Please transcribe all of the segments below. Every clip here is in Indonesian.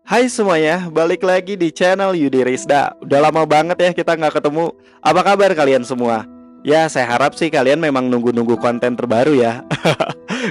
Hai semuanya, balik lagi di channel Yudi Rizda. Udah lama banget ya kita nggak ketemu. Apa kabar kalian semua? Ya, saya harap sih kalian memang nunggu-nunggu konten terbaru ya.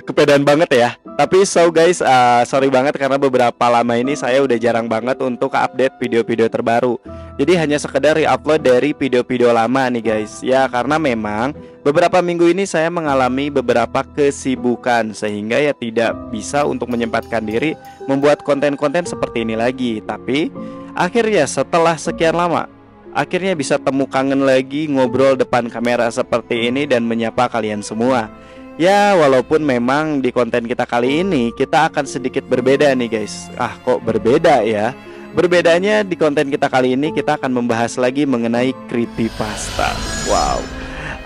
Kepedean banget ya. Tapi so guys, sorry banget karena beberapa lama ini saya udah jarang banget untuk update video-video terbaru. Jadi hanya sekedar re-upload dari video-video lama nih guys. Ya karena memang beberapa minggu ini saya mengalami beberapa kesibukan sehingga ya tidak bisa untuk menyempatkan diri membuat konten-konten seperti ini lagi. Tapi akhirnya setelah sekian lama, akhirnya bisa temu kangen lagi ngobrol depan kamera seperti ini dan menyapa kalian semua. Ya walaupun memang di konten kita kali ini kita akan sedikit berbeda nih guys. Kok berbeda ya? Berbedanya di konten kita kali ini kita akan membahas lagi mengenai creepypasta. Wow,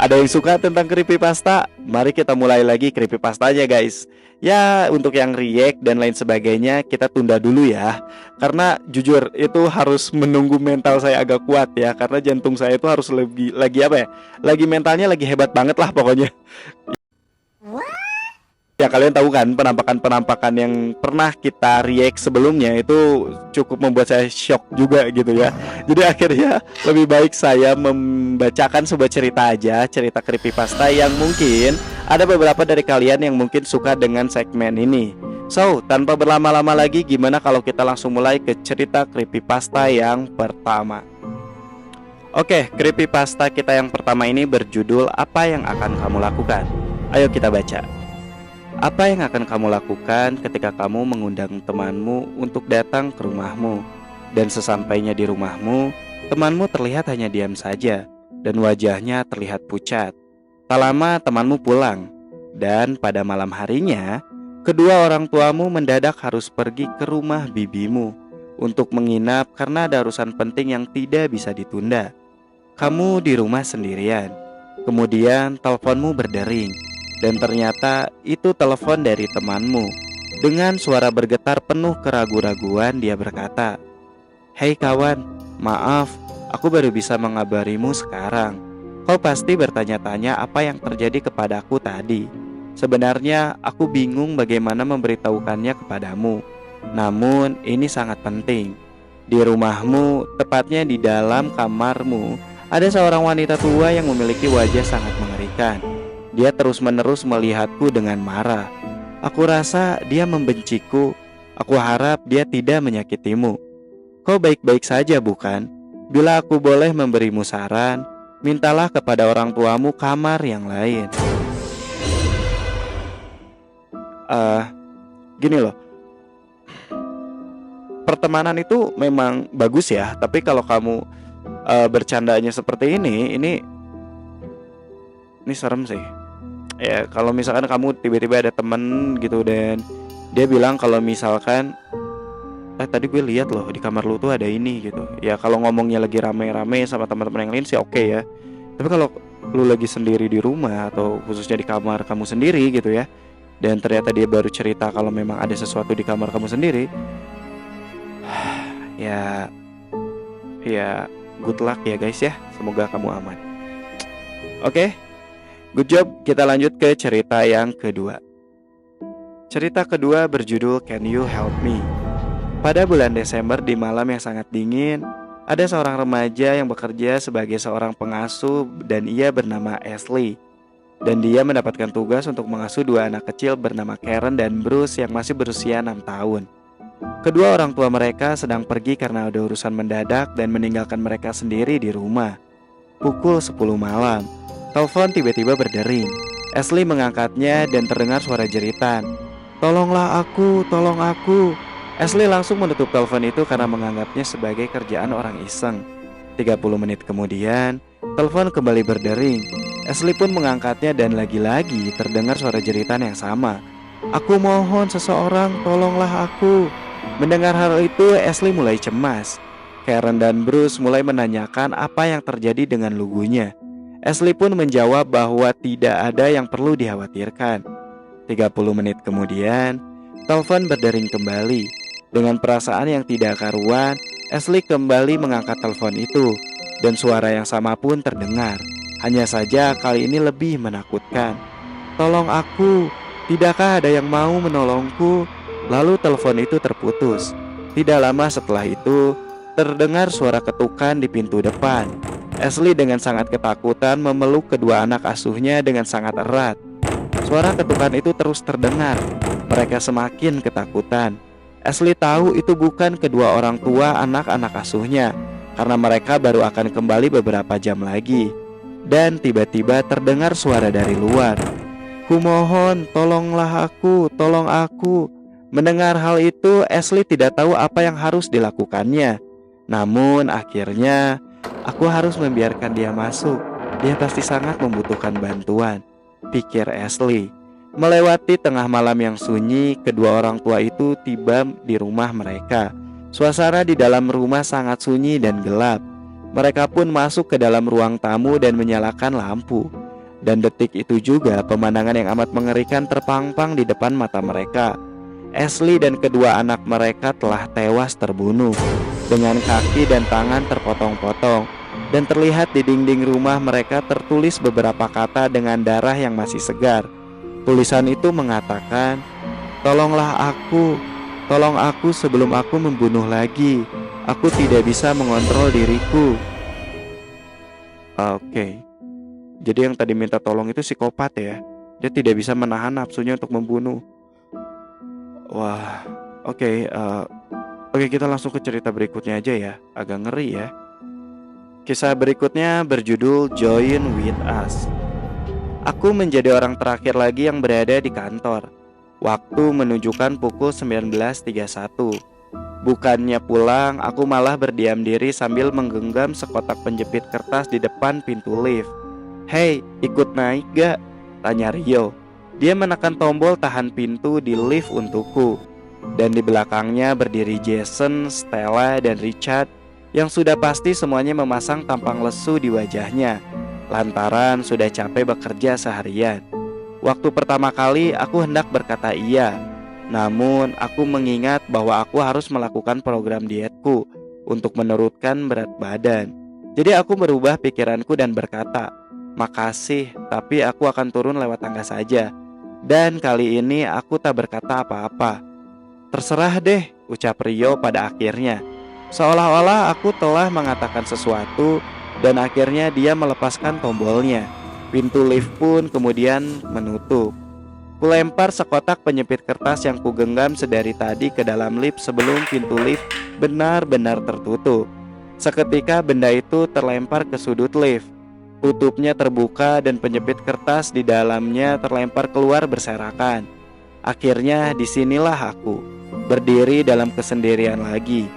ada yang suka tentang creepypasta? Mari kita mulai lagi creepypastanya guys. Ya untuk yang react dan lain sebagainya kita tunda dulu ya. Karena jujur itu harus menunggu mental saya agak kuat ya. Karena jantung saya itu harus lagi apa ya, lagi mentalnya lagi hebat banget lah pokoknya. Ya kalian tahu kan penampakan-penampakan yang pernah kita react sebelumnya itu cukup membuat saya shock juga gitu ya. Jadi akhirnya lebih baik saya membacakan sebuah cerita aja, cerita creepypasta yang mungkin ada beberapa dari kalian yang mungkin suka dengan segmen ini. So, tanpa berlama-lama lagi, gimana kalau kita langsung mulai ke cerita creepypasta yang pertama. Oke, creepypasta kita yang pertama ini berjudul Apa Yang Akan Kamu Lakukan. Ayo kita baca. Apa yang akan kamu lakukan ketika kamu mengundang temanmu untuk datang ke rumahmu? Dan sesampainya di rumahmu, temanmu terlihat hanya diam saja dan wajahnya terlihat pucat. Tak lama temanmu pulang, dan pada malam harinya, kedua orang tuamu mendadak harus pergi ke rumah bibimu untuk menginap karena ada urusan penting yang tidak bisa ditunda. Kamu di rumah sendirian, kemudian teleponmu berdering. Dan ternyata itu telepon dari temanmu. Dengan suara bergetar penuh keraguan-raguan dia berkata, "Hei kawan, maaf, aku baru bisa mengabarimu sekarang. Kau pasti bertanya-tanya apa yang terjadi kepadaku tadi. Sebenarnya aku bingung bagaimana memberitahukannya kepadamu. Namun ini sangat penting. Di rumahmu, tepatnya di dalam kamarmu, ada seorang wanita tua yang memiliki wajah sangat mengerikan. Dia terus-menerus melihatku dengan marah. Aku rasa dia membenciku. Aku harap dia tidak menyakitimu. Kau baik-baik saja bukan? Bila aku boleh memberimu saran, mintalah kepada orang tuamu kamar yang lain." Gini loh, pertemanan itu memang bagus ya. Tapi kalau kamu bercandanya seperti ini serem sih. Ya kalau misalkan kamu tiba-tiba ada temen gitu dan dia bilang kalau misalkan tadi gue lihat loh di kamar lu tuh ada ini gitu. Ya kalau ngomongnya lagi rame-rame sama teman-teman yang lain sih oke ya. Tapi kalau lu lagi sendiri di rumah atau khususnya di kamar kamu sendiri gitu ya, dan ternyata dia baru cerita kalau memang ada sesuatu di kamar kamu sendiri, ya good luck ya guys ya. Semoga kamu aman. Oke, good job, kita lanjut ke cerita yang kedua. Cerita kedua berjudul Can You Help Me? Pada bulan Desember di malam yang sangat dingin, ada seorang remaja yang bekerja sebagai seorang pengasuh dan ia bernama Ashley. Dan dia mendapatkan tugas untuk mengasuh dua anak kecil bernama Karen dan Bruce yang masih berusia 6 tahun. Kedua orang tua mereka sedang pergi karena ada urusan mendadak dan meninggalkan mereka sendiri di rumah. Pukul 10 malam. Telepon tiba-tiba berdering. Ashley mengangkatnya dan terdengar suara jeritan. "Tolonglah aku, tolong aku." Ashley langsung menutup telepon itu karena menganggapnya sebagai kerjaan orang iseng. 30 menit kemudian, telepon kembali berdering. Ashley pun mengangkatnya dan lagi-lagi terdengar suara jeritan yang sama. "Aku mohon seseorang, tolonglah aku." Mendengar hal itu, Ashley mulai cemas. Karen dan Bruce mulai menanyakan apa yang terjadi dengan lugunya. Ashley pun menjawab bahwa tidak ada yang perlu dikhawatirkan. 30 menit kemudian, telepon berdering kembali. Dengan perasaan yang tidak karuan, Ashley kembali mengangkat telepon itu. Dan suara yang sama pun terdengar. Hanya saja kali ini lebih menakutkan. "Tolong aku, tidakkah ada yang mau menolongku?" Lalu telepon itu terputus. Tidak lama setelah itu, terdengar suara ketukan di pintu depan. Ashley dengan sangat ketakutan memeluk kedua anak asuhnya dengan sangat erat. Suara ketukan itu terus terdengar. Mereka semakin ketakutan. Ashley tahu itu bukan kedua orang tua anak-anak asuhnya, karena mereka baru akan kembali beberapa jam lagi. Dan tiba-tiba terdengar suara dari luar. "Kumohon, tolonglah aku, tolong aku." Mendengar hal itu, Ashley tidak tahu apa yang harus dilakukannya. Namun akhirnya, aku harus membiarkan dia masuk. Dia pasti sangat membutuhkan bantuan, pikir Ashley. Melewati tengah malam yang sunyi, kedua orang tua itu tiba di rumah mereka. Suasana di dalam rumah sangat sunyi dan gelap. Mereka pun masuk ke dalam ruang tamu dan menyalakan lampu. Dan detik itu juga pemandangan yang amat mengerikan terpampang di depan mata mereka. Ashley dan kedua anak mereka telah tewas terbunuh, dengan kaki dan tangan terpotong-potong. Dan terlihat di dinding rumah mereka tertulis beberapa kata dengan darah yang masih segar. Tulisan itu mengatakan, "Tolonglah aku, tolong aku sebelum aku membunuh lagi. Aku tidak bisa mengontrol diriku." Oke. Jadi yang tadi minta tolong itu psikopat ya. Dia tidak bisa menahan nafsunya untuk membunuh. Wah, oke. Oke, kita langsung ke cerita berikutnya aja ya. Agak ngeri ya. Kisah berikutnya berjudul Join With Us. Aku menjadi orang terakhir lagi yang berada di kantor. Waktu menunjukkan pukul 19.31. Bukannya pulang, aku malah berdiam diri sambil menggenggam sekotak penjepit kertas di depan pintu lift. "Hei, ikut naik gak?" tanya Rio. Dia menekan tombol tahan pintu di lift untukku. Dan di belakangnya berdiri Jason, Stella, dan Richard, yang sudah pasti semuanya memasang tampang lesu di wajahnya, lantaran sudah capek bekerja seharian. Waktu pertama kali aku hendak berkata iya, namun aku mengingat bahwa aku harus melakukan program dietku untuk menurunkan berat badan. Jadi aku merubah pikiranku dan berkata, "Makasih, tapi aku akan turun lewat tangga saja." Dan kali ini aku tak berkata apa-apa. "Terserah deh," ucap Rio pada akhirnya. Seolah-olah aku telah mengatakan sesuatu, dan akhirnya dia melepaskan tombolnya. Pintu lift pun kemudian menutup. Kulempar sekotak penyepit kertas yang kugenggam sedari tadi ke dalam lift sebelum pintu lift benar-benar tertutup. Seketika benda itu terlempar ke sudut lift. Tutupnya terbuka dan penyepit kertas di dalamnya terlempar keluar berserakan. Akhirnya disinilah aku, berdiri dalam kesendirian lagi.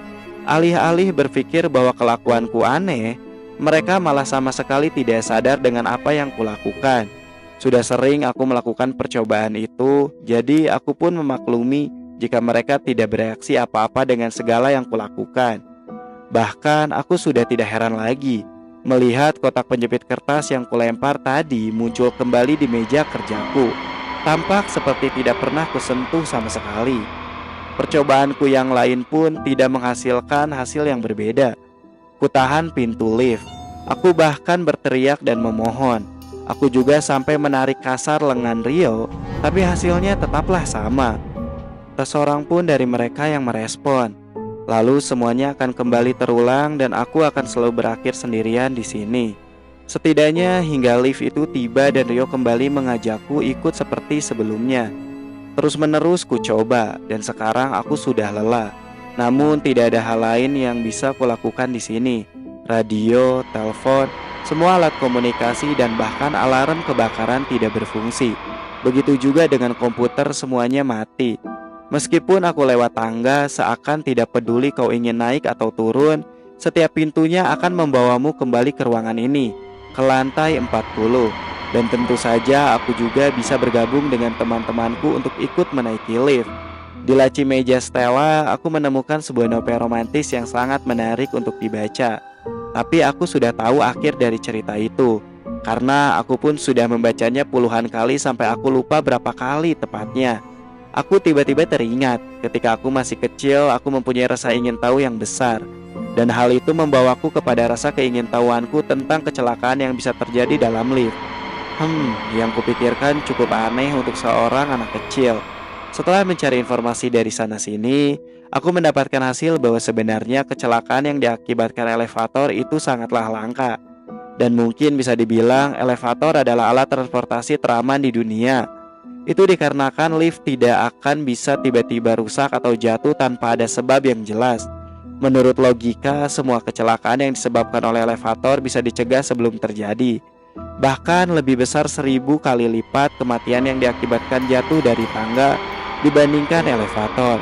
Alih-alih berpikir bahwa kelakuanku aneh, mereka malah sama sekali tidak sadar dengan apa yang kulakukan. Sudah sering aku melakukan percobaan itu, jadi aku pun memaklumi jika mereka tidak bereaksi apa-apa dengan segala yang kulakukan. Bahkan aku sudah tidak heran lagi melihat kotak penjepit kertas yang kulempar tadi muncul kembali di meja kerjaku. Tampak seperti tidak pernah kusentuh sama sekali. Percobaanku yang lain pun tidak menghasilkan hasil yang berbeda. Kutahan pintu lift. Aku bahkan berteriak dan memohon. Aku juga sampai menarik kasar lengan Rio, tapi hasilnya tetaplah sama. Tak seorang pun dari mereka yang merespon. Lalu semuanya akan kembali terulang dan aku akan selalu berakhir sendirian di sini. Setidaknya hingga lift itu tiba dan Rio kembali mengajakku ikut seperti sebelumnya. Terus-menerus ku coba dan sekarang aku sudah lelah. Namun tidak ada hal lain yang bisa kulakukan di sini. Radio, telepon, semua alat komunikasi dan bahkan alarm kebakaran tidak berfungsi. Begitu juga dengan komputer, semuanya mati. Meskipun aku lewat tangga, seakan tidak peduli kau ingin naik atau turun, setiap pintunya akan membawamu kembali ke ruangan ini, ke lantai 40. Dan tentu saja aku juga bisa bergabung dengan teman-temanku untuk ikut menaiki lift. Di laci meja Stella, aku menemukan sebuah novel romantis yang sangat menarik untuk dibaca. Tapi aku sudah tahu akhir dari cerita itu, karena aku pun sudah membacanya puluhan kali sampai aku lupa berapa kali tepatnya. Aku tiba-tiba teringat ketika aku masih kecil, aku mempunyai rasa ingin tahu yang besar. Dan hal itu membawaku kepada rasa keingintahuanku tentang kecelakaan yang bisa terjadi dalam lift. Yang kupikirkan cukup aneh untuk seorang anak kecil. Setelah mencari informasi dari sana-sini, Aku mendapatkan hasil bahwa sebenarnya kecelakaan yang diakibatkan elevator itu sangatlah langka. Dan mungkin bisa dibilang elevator adalah alat transportasi teraman di dunia. Itu dikarenakan lift tidak akan bisa tiba-tiba rusak atau jatuh tanpa ada sebab yang jelas. Menurut logika, semua kecelakaan yang disebabkan oleh elevator bisa dicegah sebelum terjadi. Bahkan lebih besar 1000 kali lipat kematian yang diakibatkan jatuh dari tangga dibandingkan elevator.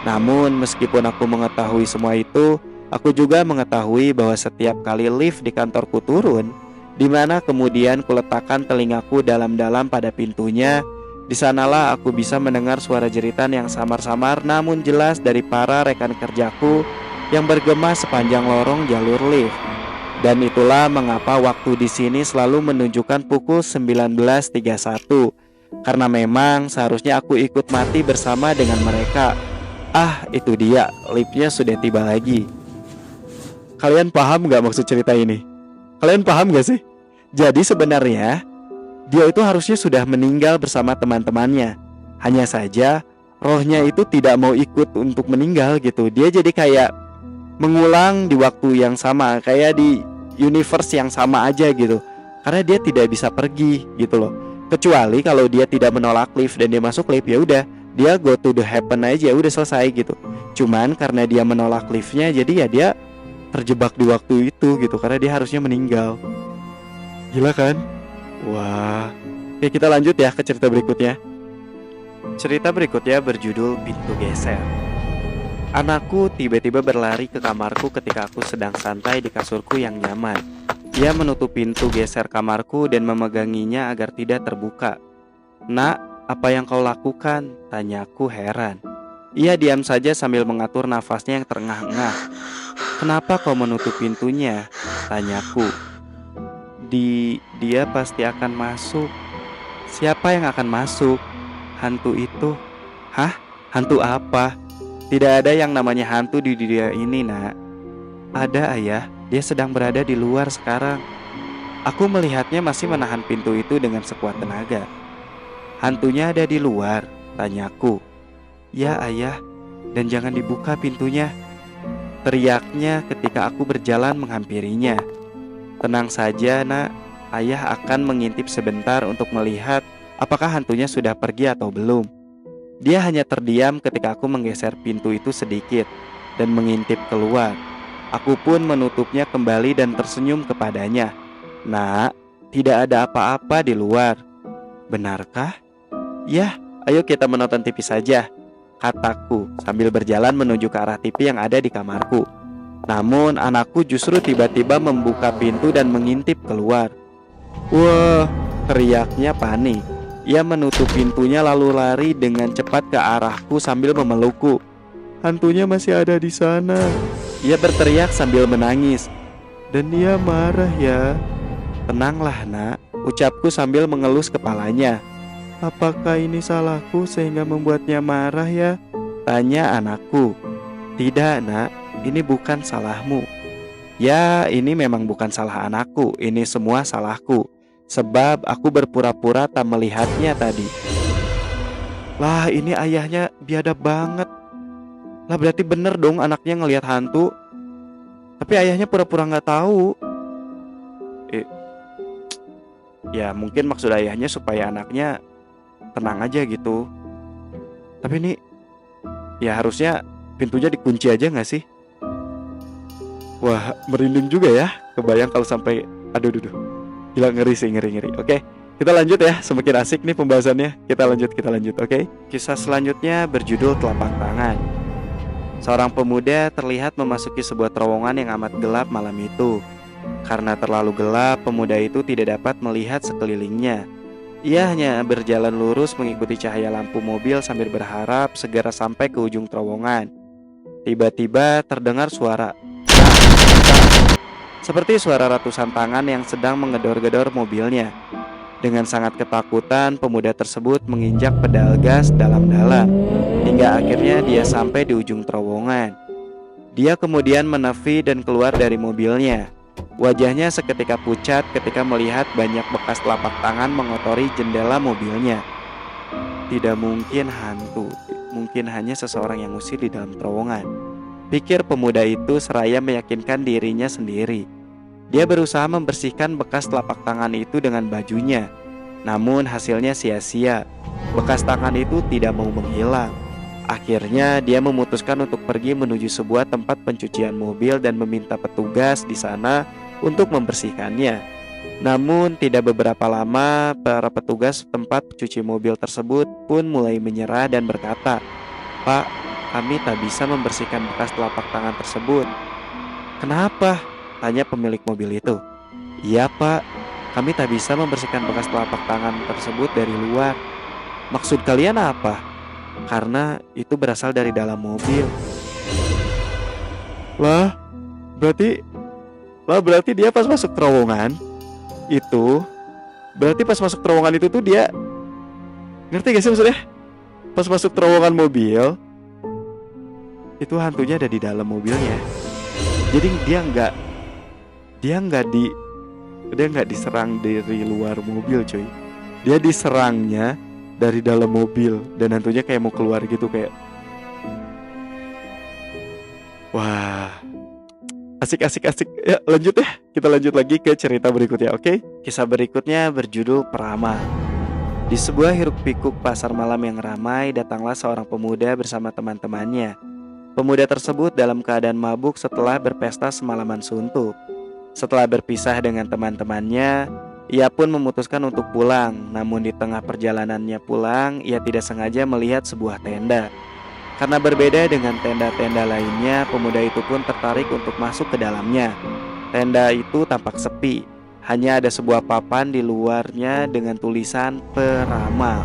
Namun meskipun aku mengetahui semua itu, aku juga mengetahui bahwa setiap kali lift di kantorku turun, di mana kemudian kuletakkan telingaku dalam-dalam pada pintunya, di sanalah aku bisa mendengar suara jeritan yang samar-samar namun jelas dari para rekan kerjaku yang bergema sepanjang lorong jalur lift. Dan itulah mengapa waktu di sini selalu menunjukkan pukul 19.31. Karena memang seharusnya aku ikut mati bersama dengan mereka. Ah, itu dia, liftnya sudah tiba lagi. Kalian paham gak maksud cerita ini? Kalian paham gak sih? Jadi sebenarnya dia itu harusnya sudah meninggal bersama teman-temannya. Hanya saja rohnya itu tidak mau ikut untuk meninggal gitu. Dia jadi kayak mengulang di waktu yang sama, kayak di universe yang sama aja gitu. Karena dia tidak bisa pergi gitu loh. Kecuali kalau dia tidak menolak lift dan dia masuk lift, ya udah, dia go to the heaven aja, udah selesai gitu. Cuman karena dia menolak liftnya, jadi ya dia terjebak di waktu itu gitu. Karena dia harusnya meninggal. Gila kan? Wah. Oke, kita lanjut ya ke cerita berikutnya. Cerita berikutnya berjudul Pintu Geser. Anakku tiba-tiba berlari ke kamarku ketika aku sedang santai di kasurku yang nyaman. Dia menutup pintu geser kamarku dan memeganginya agar tidak terbuka. "Nak, apa yang kau lakukan?" tanyaku heran. Ia diam saja sambil mengatur nafasnya yang terengah-engah. "Kenapa kau menutup pintunya?" tanyaku. Dia pasti akan masuk." "Siapa yang akan masuk?" "Hantu itu." "Hah? Hantu apa?" "Tidak ada yang namanya hantu di dunia ini, Nak." "Ada, Ayah. Dia sedang berada di luar sekarang." Aku melihatnya masih menahan pintu itu dengan sekuat tenaga. "Hantunya ada di luar?" tanyaku. "Ya, Ayah. Dan jangan dibuka pintunya," teriaknya ketika aku berjalan menghampirinya. "Tenang saja, Nak. Ayah akan mengintip sebentar untuk melihat apakah hantunya sudah pergi atau belum." Dia hanya terdiam ketika aku menggeser pintu itu sedikit dan mengintip keluar. Aku pun menutupnya kembali dan tersenyum kepadanya. "Nak, tidak ada apa-apa di luar." "Benarkah?" "Ya, ayo kita menonton TV saja," kataku sambil berjalan menuju ke arah TV yang ada di kamarku. Namun anakku justru tiba-tiba membuka pintu dan mengintip keluar. "Wah!" teriaknya panik. Ia menutup pintunya lalu lari dengan cepat ke arahku sambil memelukku. "Hantunya masih ada di sana," ia berteriak sambil menangis. "Dan dia marah ya." "Tenanglah, Nak," ucapku sambil mengelus kepalanya. "Apakah ini salahku sehingga membuatnya marah ya?" tanya anakku. "Tidak, Nak, ini bukan salahmu." "Ya, ini memang bukan salah anakku. Ini semua salahku. Sebab aku berpura-pura tak melihatnya tadi." "Lah, ini ayahnya biadab banget." "Lah, berarti bener dong anaknya ngelihat hantu. Tapi ayahnya pura-pura gak tahu." Ya mungkin maksud ayahnya supaya anaknya tenang aja gitu. Tapi ini ya harusnya pintunya dikunci aja gak sih? Wah, merinding juga ya. Kebayang kalau sampai aduh. Gila, ngeri sih, ngeri. Oke, kita lanjut ya. Semakin asik nih pembahasannya. Kita lanjut, oke. Kisah selanjutnya berjudul Telapak Tangan. Seorang pemuda terlihat memasuki sebuah terowongan yang amat gelap malam itu. Karena terlalu gelap, pemuda itu tidak dapat melihat sekelilingnya. Ia hanya berjalan lurus mengikuti cahaya lampu mobil sambil berharap segera sampai ke ujung terowongan. Tiba-tiba terdengar suara seperti suara ratusan tangan yang sedang mengedor-gedor mobilnya. Dengan sangat ketakutan, pemuda tersebut menginjak pedal gas dalam-dalam hingga akhirnya dia sampai di ujung terowongan. Dia kemudian menepi dan keluar dari mobilnya. Wajahnya seketika pucat ketika melihat banyak bekas telapak tangan mengotori jendela mobilnya. Tidak mungkin hantu. mungkin hanya seseorang yang usir di dalam terowongan, pikir pemuda itu seraya meyakinkan dirinya sendiri. Dia berusaha membersihkan bekas telapak tangan itu dengan bajunya. Namun hasilnya sia-sia. Bekas tangan itu tidak mau menghilang. Akhirnya dia memutuskan untuk pergi menuju sebuah tempat pencucian mobil dan meminta petugas di sana untuk membersihkannya. Namun tidak beberapa lama para petugas tempat cuci mobil tersebut pun mulai menyerah dan berkata, "Pak, kami tak bisa membersihkan bekas telapak tangan tersebut." "Kenapa?" tanya pemilik mobil itu. "Iya Pak, kami tak bisa membersihkan bekas telapak tangan tersebut dari luar." "Maksud kalian apa?" "Karena itu berasal dari dalam mobil." Lah, berarti berarti dia pas masuk terowongan itu, berarti pas masuk terowongan itu tuh dia, ngerti gak sih maksudnya? Pas masuk terowongan mobil, itu hantunya ada di dalam mobilnya. Jadi dia nggak diserang dari luar mobil, coy. Dia diserangnya dari dalam mobil dan hantunya kayak mau keluar gitu, kayak wah, asik. Ya lanjut ya, kita lanjut lagi ke cerita berikutnya, oke? Kisah berikutnya berjudul Peramal. Di sebuah hiruk-pikuk pasar malam yang ramai, datanglah seorang pemuda bersama teman-temannya. Pemuda tersebut dalam keadaan mabuk setelah berpesta semalaman suntuk. Setelah berpisah dengan teman-temannya, ia pun memutuskan untuk pulang. Namun di tengah perjalanannya pulang, ia tidak sengaja melihat sebuah tenda. Karena berbeda dengan tenda-tenda lainnya, pemuda itu pun tertarik untuk masuk ke dalamnya. Tenda itu tampak sepi, hanya ada sebuah papan di luarnya dengan tulisan "Peramal".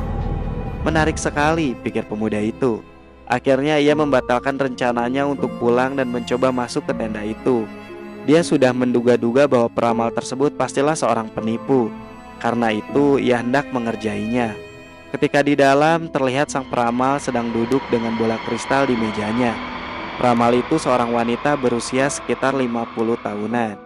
Menarik sekali, pikir pemuda itu. Akhirnya ia membatalkan rencananya untuk pulang dan mencoba masuk ke tenda itu. Dia sudah menduga-duga bahwa peramal tersebut pastilah seorang penipu. Karena itu ia hendak mengerjainya. Ketika di dalam, terlihat sang peramal sedang duduk dengan bola kristal di mejanya. Peramal itu seorang wanita berusia sekitar 50 tahunan.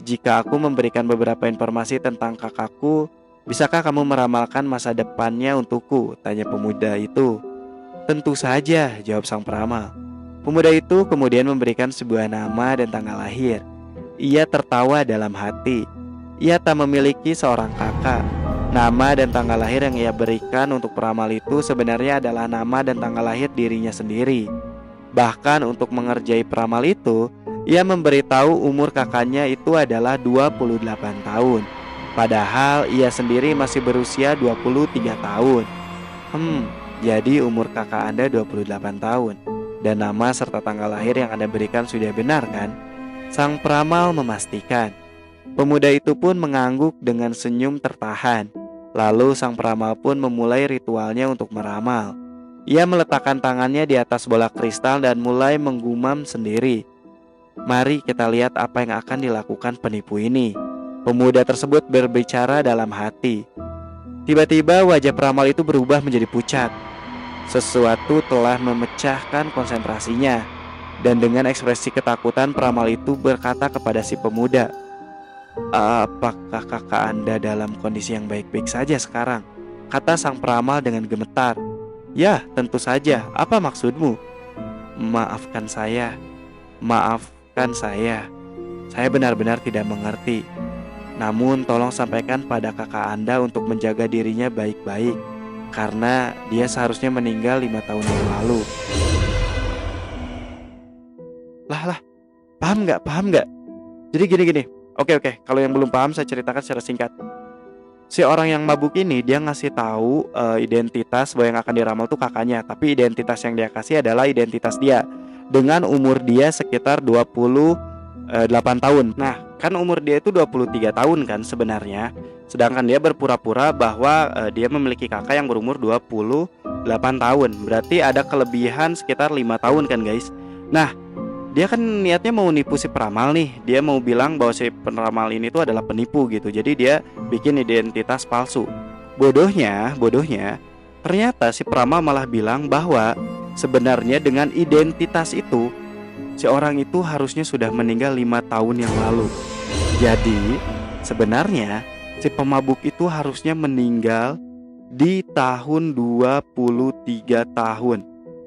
"Jika aku memberikan beberapa informasi tentang kakakku, bisakah kamu meramalkan masa depannya untukku?" tanya pemuda itu. "Tentu saja," jawab sang peramal. Pemuda itu kemudian memberikan sebuah nama dan tanggal lahir. Ia tertawa dalam hati. Ia tak memiliki seorang kakak. Nama dan tanggal lahir yang ia berikan untuk peramal itu sebenarnya adalah nama dan tanggal lahir dirinya sendiri. Bahkan untuk mengerjai peramal itu, ia memberitahu umur kakaknya itu adalah 28 tahun. Padahal ia sendiri masih berusia 23 tahun. Jadi umur kakak Anda 28 tahun. Dan nama serta tanggal lahir yang Anda berikan sudah benar kan? Sang peramal memastikan. Pemuda itu pun mengangguk dengan senyum tertahan. Lalu sang peramal pun memulai ritualnya untuk meramal. Ia meletakkan tangannya di atas bola kristal dan mulai menggumam sendiri. "Mari kita lihat apa yang akan dilakukan penipu ini." Pemuda tersebut berbicara dalam hati. Tiba-tiba wajah peramal itu berubah menjadi pucat. Sesuatu telah memecahkan konsentrasinya. Dan dengan ekspresi ketakutan, peramal itu berkata kepada si pemuda, "Apakah kakak Anda dalam kondisi yang baik-baik saja sekarang?" kata sang peramal dengan gemetar. "Ya, tentu saja. Apa maksudmu?" Maafkan saya. Saya benar-benar tidak mengerti. Namun tolong sampaikan pada kakak Anda untuk menjaga dirinya baik-baik, karena dia seharusnya meninggal 5 tahun yang lalu." Lah, paham nggak? Jadi gini. Oke, kalau yang belum paham saya ceritakan secara singkat. Si orang yang mabuk ini dia ngasih tahu identitas bahwa yang akan diramal tuh kakaknya, tapi identitas yang dia kasih adalah identitas dia dengan umur dia sekitar 28 tahun. Nah, kan umur dia itu 23 tahun kan sebenarnya. Sedangkan dia berpura-pura bahwa dia memiliki kakak yang berumur 28 tahun. Berarti ada kelebihan sekitar 5 tahun kan guys. Nah, dia kan niatnya mau nipu si peramal nih. Dia mau bilang bahwa si peramal ini tuh adalah penipu gitu. Jadi dia bikin identitas palsu. Bodohnya, ternyata si peramal malah bilang bahwa sebenarnya dengan identitas itu, si orang itu harusnya sudah meninggal 5 tahun yang lalu. Jadi sebenarnya si pemabuk itu harusnya meninggal di tahun 23 tahun.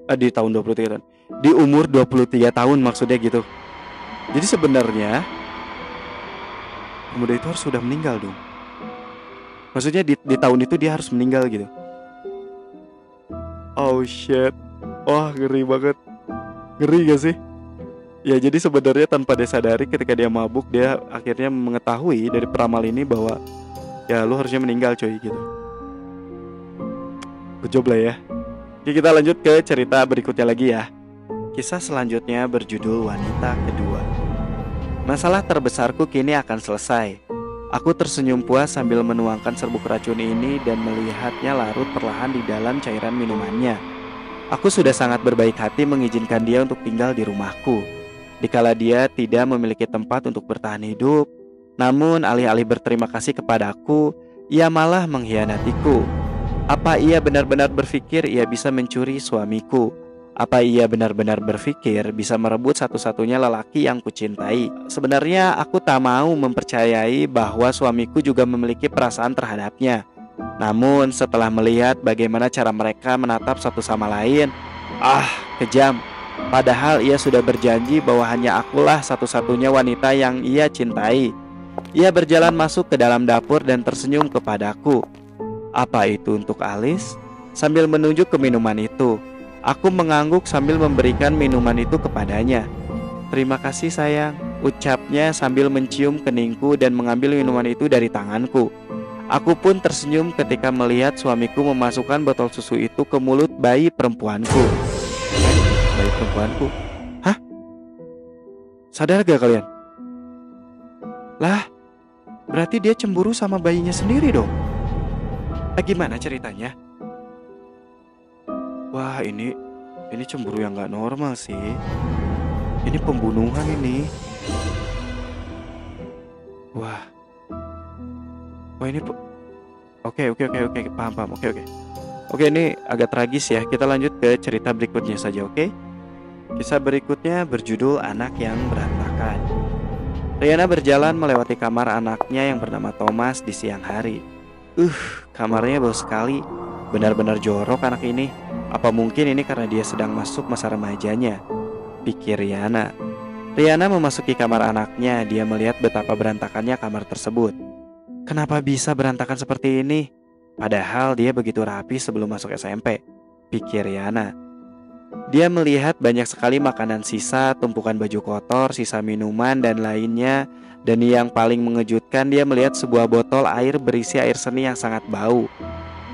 Di tahun 23 tahun. Di umur 23 tahun maksudnya gitu. Jadi sebenarnya pemuda itu harus sudah meninggal dong. Maksudnya di tahun itu dia harus meninggal gitu. Oh shit. Wah, ngeri banget. Ngeri gak sih? Ya jadi sebenarnya tanpa dia sadari ketika dia mabuk, dia akhirnya mengetahui dari peramal ini bahwa ya lu harusnya meninggal coy gitu. Good job lah ya. Oke, kita lanjut ke cerita berikutnya lagi ya. Kisah selanjutnya berjudul Wanita Kedua. Masalah terbesarku kini akan selesai. Aku tersenyum puas sambil menuangkan serbuk racun ini dan melihatnya larut perlahan di dalam cairan minumannya. Aku sudah sangat berbaik hati mengizinkan dia untuk tinggal di rumahku. Dikala dia tidak memiliki tempat untuk bertahan hidup, namun alih-alih berterima kasih kepadaku, ia malah mengkhianatiku. Apa ia benar-benar berpikir ia bisa mencuri suamiku? Apa ia benar-benar berpikir bisa merebut satu-satunya lelaki yang kucintai? Sebenarnya aku tak mau mempercayai bahwa suamiku juga memiliki perasaan terhadapnya. Namun setelah melihat bagaimana cara mereka menatap satu sama lain, kejam. Padahal ia sudah berjanji bahwa hanya akulah satu-satunya wanita yang ia cintai. Ia berjalan masuk ke dalam dapur dan tersenyum kepadaku. Apa itu untuk Alice? Sambil menunjuk ke minuman itu. Aku mengangguk sambil memberikan minuman itu kepadanya. Terima kasih sayang, ucapnya sambil mencium keningku dan mengambil minuman itu dari tanganku. Aku pun tersenyum ketika melihat suamiku memasukkan botol susu itu ke mulut bayi perempuanku. Bayi perempuanku? Hah? Sadar gak kalian? Lah, berarti dia cemburu sama bayinya sendiri dong. Gimana ceritanya? Wah, ini cemburu yang gak normal sih. Ini pembunuhan ini. Wah, ini Oke, paham. Oke, ini agak tragis ya. Kita lanjut ke cerita berikutnya saja, oke? Kisah berikutnya berjudul Anak yang Berantakan. Riana berjalan melewati kamar anaknya yang bernama Thomas di siang hari. Kamarnya bau sekali. Benar-benar jorok anak ini. Apa mungkin ini karena dia sedang masuk masa remajanya? Pikir Riana. Riana memasuki kamar anaknya. Dia melihat betapa berantakannya kamar tersebut. Kenapa bisa berantakan seperti ini? Padahal dia begitu rapi sebelum masuk SMP. Pikir Riana. Dia melihat banyak sekali makanan sisa, tumpukan baju kotor, sisa minuman dan lainnya. Dan yang paling mengejutkan, dia melihat sebuah botol air berisi air seni yang sangat bau.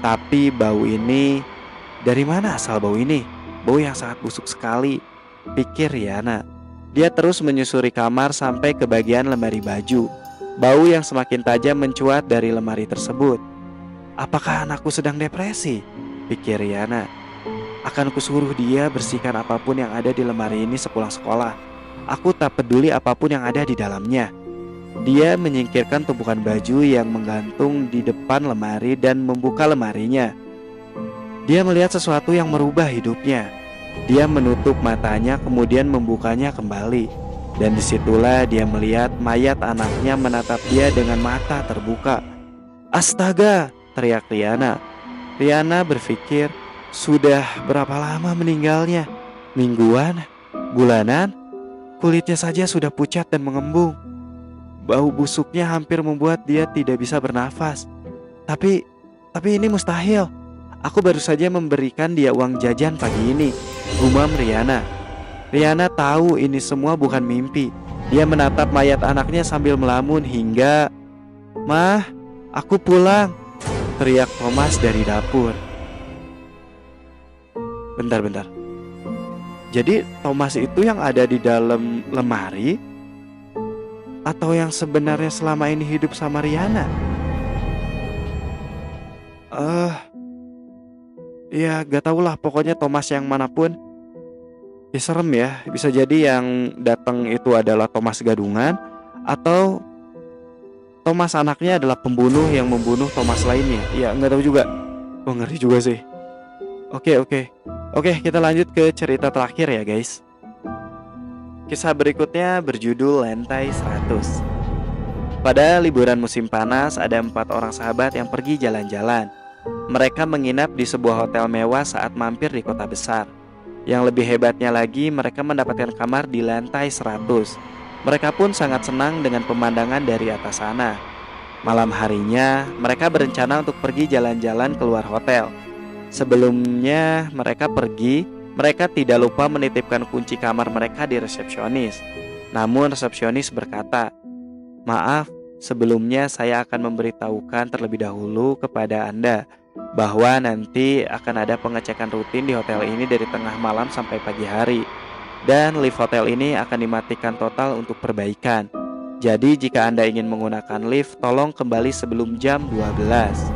Tapi bau ini, dari mana asal bau ini? Bau yang sangat busuk sekali, pikir Riana. Dia terus menyusuri kamar sampai ke bagian lemari baju. Bau yang semakin tajam mencuat dari lemari tersebut. Apakah anakku sedang depresi? Pikir Riana. Akan kusuruh dia bersihkan apapun yang ada di lemari ini sepulang sekolah. Aku tak peduli apapun yang ada di dalamnya. Dia menyingkirkan tumpukan baju yang menggantung di depan lemari dan membuka lemarinya. Dia melihat sesuatu yang merubah hidupnya. Dia menutup matanya kemudian membukanya kembali. Dan disitulah dia melihat mayat anaknya menatap dia dengan mata terbuka. Astaga, teriak Riana. Riana berpikir, sudah berapa lama meninggalnya? Mingguan? Bulanan? Kulitnya saja sudah pucat dan mengembung. Bau busuknya hampir membuat dia tidak bisa bernafas. Tapi ini mustahil. Aku baru saja memberikan dia uang jajan pagi ini, gumam Riana. Riana tahu ini semua bukan mimpi. Dia menatap mayat anaknya sambil melamun hingga, "Mah, aku pulang," teriak Thomas dari dapur. Bentar. Jadi Thomas itu yang ada di dalam lemari atau yang sebenarnya selama ini hidup sama Riana? Ya gak tau lah, pokoknya Thomas yang manapun. Ya serem ya, bisa jadi yang datang itu adalah Thomas gadungan atau Thomas anaknya adalah pembunuh yang membunuh Thomas lainnya. Ya gak tahu juga. Oh ngeri juga sih. Oke, kita lanjut ke cerita terakhir ya guys. Kisah berikutnya berjudul Lantai 100. Pada liburan musim panas, ada 4 orang sahabat yang pergi jalan-jalan. Mereka menginap di sebuah hotel mewah saat mampir di kota besar. Yang lebih hebatnya lagi, mereka mendapatkan kamar di lantai 100. Mereka pun sangat senang dengan pemandangan dari atas sana. Malam harinya, mereka berencana untuk pergi jalan-jalan keluar hotel. Sebelumnya mereka pergi, mereka tidak lupa menitipkan kunci kamar mereka di resepsionis. Namun resepsionis berkata, "Maaf, sebelumnya saya akan memberitahukan terlebih dahulu kepada Anda bahwa nanti akan ada pengecekan rutin di hotel ini dari tengah malam sampai pagi hari. Dan lift hotel ini akan dimatikan total untuk perbaikan. Jadi jika Anda ingin menggunakan lift, tolong kembali sebelum jam 12."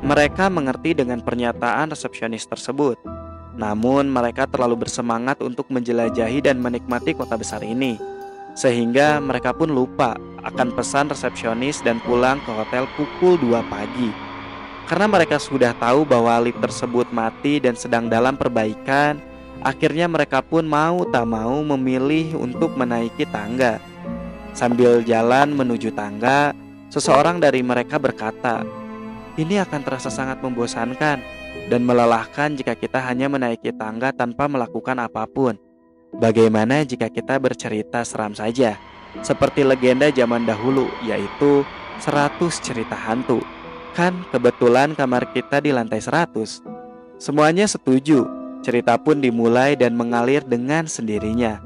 Mereka mengerti dengan pernyataan resepsionis tersebut. Namun mereka terlalu bersemangat untuk menjelajahi dan menikmati kota besar ini, sehingga mereka pun lupa akan pesan resepsionis dan pulang ke hotel pukul 2 pagi. Karena mereka sudah tahu bahwa lift tersebut mati dan sedang dalam perbaikan, akhirnya mereka pun mau tak mau memilih untuk menaiki tangga. Sambil jalan menuju tangga, seseorang dari mereka berkata, "Ini akan terasa sangat membosankan dan melelahkan jika kita hanya menaiki tangga tanpa melakukan apapun. Bagaimana jika kita bercerita seram saja, seperti legenda zaman dahulu, yaitu 100 cerita hantu. Kan kebetulan kamar kita di lantai 100. Semuanya setuju. Cerita pun dimulai dan mengalir dengan sendirinya.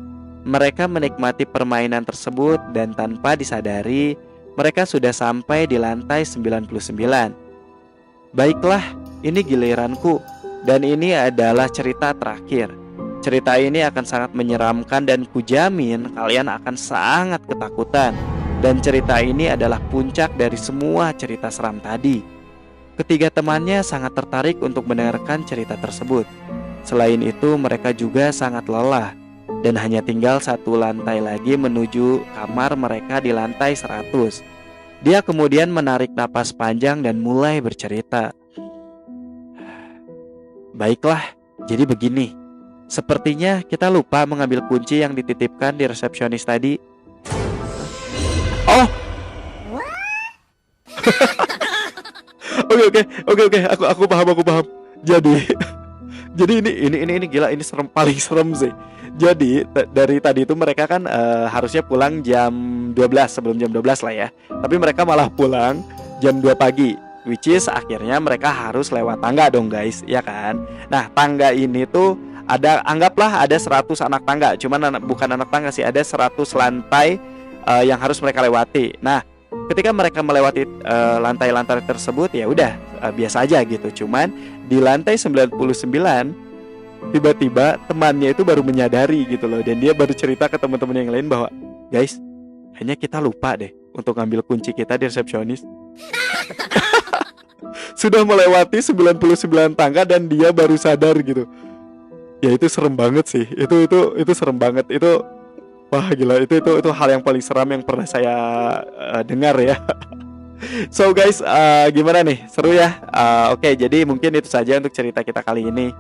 Mereka menikmati permainan tersebut dan tanpa disadari, mereka sudah sampai di lantai 99. Baiklah, ini giliranku, dan ini adalah cerita terakhir. Cerita ini akan sangat menyeramkan dan kujamin kalian akan sangat ketakutan. Dan cerita ini adalah puncak dari semua cerita seram tadi. Ketiga temannya sangat tertarik untuk mendengarkan cerita tersebut. Selain itu, mereka juga sangat lelah dan hanya tinggal satu lantai lagi menuju kamar mereka di lantai 100. Dia kemudian menarik napas panjang dan mulai bercerita. Baiklah, jadi begini. Sepertinya kita lupa mengambil kunci yang dititipkan di resepsionis tadi. Oh, oke, aku paham. Jadi, jadi ini gila, ini serem, paling serem sih. Jadi dari tadi itu mereka kan harusnya pulang jam 12, sebelum jam 12 lah ya. Tapi mereka malah pulang jam 2 pagi, which is akhirnya mereka harus lewat tangga dong guys, ya kan. Nah, tangga ini tuh anggaplah ada 100 anak tangga. Cuman bukan anak tangga sih, ada 100 lantai yang harus mereka lewati. Nah, ketika mereka melewati lantai-lantai tersebut, ya udah biasa aja gitu. Cuman di lantai 99 tiba-tiba temannya itu baru menyadari gitu loh. Dan dia baru cerita ke teman-teman yang lain bahwa, guys, kayaknya kita lupa deh untuk ngambil kunci kita di resepsionis. Sudah melewati 99 tangga dan dia baru sadar gitu. Ya itu serem banget sih. Itu serem banget. Itu wah gila, itu hal yang paling seram yang pernah saya dengar ya. So guys, gimana nih? Seru ya? Oke, jadi mungkin itu saja untuk cerita kita kali ini.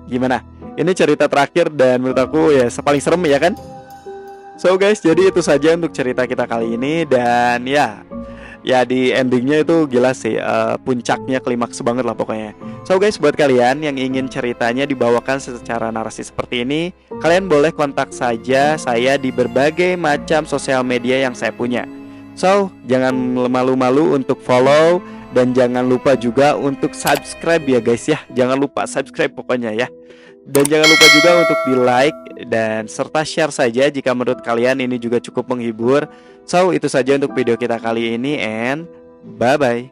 Gimana? Ini cerita terakhir dan menurut aku ya paling serem ya kan? So guys, jadi itu saja untuk cerita kita kali ini. Dan ya di endingnya itu gila sih, puncaknya klimaks banget lah pokoknya. So guys, buat kalian yang ingin ceritanya dibawakan secara narasi seperti ini, kalian boleh kontak saja saya di berbagai macam sosial media yang saya punya. So, jangan malu-malu untuk follow. Dan jangan lupa juga untuk subscribe ya guys ya. Jangan lupa subscribe pokoknya ya. Dan jangan lupa juga untuk di like dan serta share saja jika menurut kalian ini juga cukup menghibur. So, itu saja untuk video kita kali ini, and bye-bye.